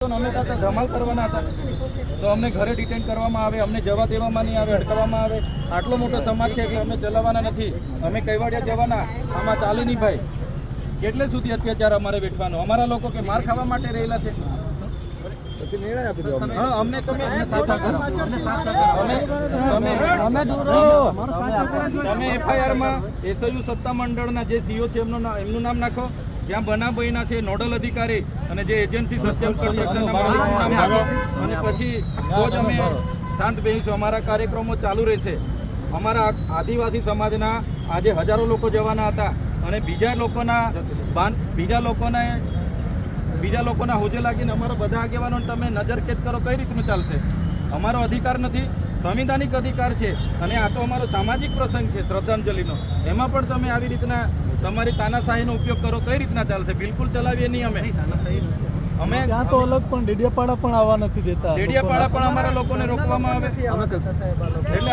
અમે તો ધમાલ કરવાના હતા તો અમને ઘરે ડિટેન કરવામાં આવે, અમને જવા દેવામાં નહીં આવે, અટકાવવામાં આવે. આટલો મોટો સમાજ છે એટલે અમે ચલાવવાના નથી. અમે કઈવાડિયા જવાના, આમાં ચાલી નહીં ભાઈ. કેટલે સુધી અત્યાચાર અમારે વેઠવાનો? અમારા લોકો કે માર ખાવા માટે રહેલા છે. હા, અમને તમે એફઆઈઆરમાં એસયુ સત્તા મંડળના જે સીઓ છે એમનું નામ નાખો, જ્યાં બનાવ બન્યા છે નોડલ અધિકારી અને જે એજન્સી સત્યમ કન્સ્ટ્રક્શનના માલિકનું નામ નાખો અને પછી તો જ અમે શાંત બેસીશું. અમારા કાર્યક્રમો ચાલુ રહેશે. અમારા આદિવાસી સમાજના આજે હજારો લોકો જવાના હતા અને બીજા લોકોના હોજે લાગીને અમારા બધા આગેવાનોને તમે નજરકેદ કરો, કઈ રીતનું ચાલશે? અમારો અધિકાર નથી, સંવિધાનિક અધિકાર છે અને આ તો અમારો સામાજિક પ્રસંગ છે શ્રદ્ધાંજલિનો. એમાં પણ તમે આવી રીતના તમારી તાનાશાહીનો ઉપયોગ કરો, કઈ રીતના ચાલશે? બિલકુલ ચલાવીએ નહીં અમે ત્યાં તો અલગ પણ ડેડિયાપાડા પણ આવવા નથી દેતા. ડેડિયાપાડા પણ અમારા લોકોને રોકવામાં આવે એટલે